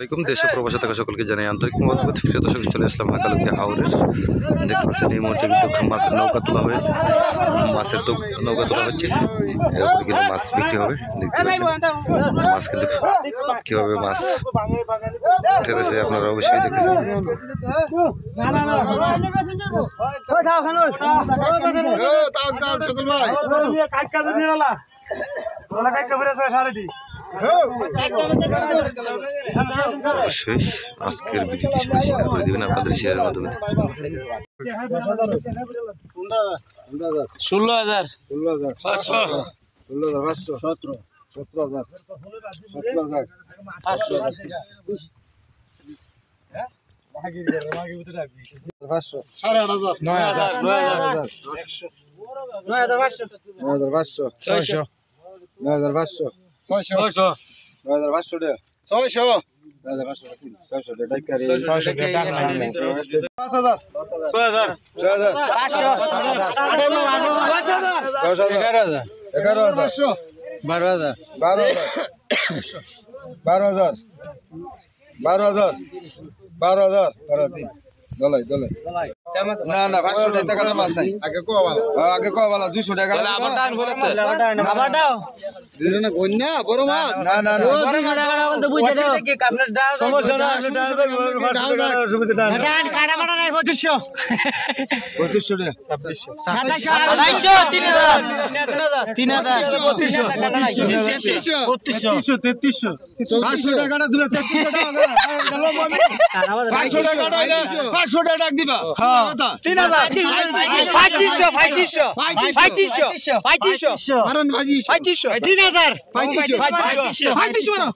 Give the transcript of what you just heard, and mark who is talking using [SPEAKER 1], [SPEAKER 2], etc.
[SPEAKER 1] আসসালামাইকুম দেশ ও প্রবাসে থাকা সকলকে জানাই আন্তরিক মোবারকবাদ। প্রিয় দর্শক, চলে আসলাম হাকালুকিয়া হাওরের। দেখতে পাচ্ছেন এই মুহূর্তে কিন্তু মাছের নৌকা তোলা হয়েছে, মাছের তো নৌকা তোলা হচ্ছে, এরপরে কিন্তু মাছ বিক্রি হবে। দেখতে পাচ্ছেন মাছ কিন্তু কীভাবে মাছ উঠেছে আপনারা অবশ্যই দেখতেছেন। অবশ্যই আজকের ভিডিওটি সবাই শেয়ার করে দেবেন আপনাদের শেয়ারের মাধ্যমে।
[SPEAKER 2] 16,000
[SPEAKER 3] 500 17,000 17,000 17,000 না না 500 টাকা মাছ নাই আগে কোয়া ভালো 200 টাকা
[SPEAKER 2] আবার দান বলতে আবার দাও
[SPEAKER 3] দুজনে গন্যা বড় মাছ না না না
[SPEAKER 2] 200 টাকা বলতে বুঝে দাও কি আপনার দাও সমস্যা না আপনি দাও সুবিধা দাও দান কাটা মাটা নাই 2500
[SPEAKER 3] টাকা 500 টাকাটা দিলে 3300 টাকা গেল মামি 500 টাকা ডাক দিবা হ্যাঁ 3,000 মারন ভাজি
[SPEAKER 2] 2500 3000
[SPEAKER 3] 3500 মারো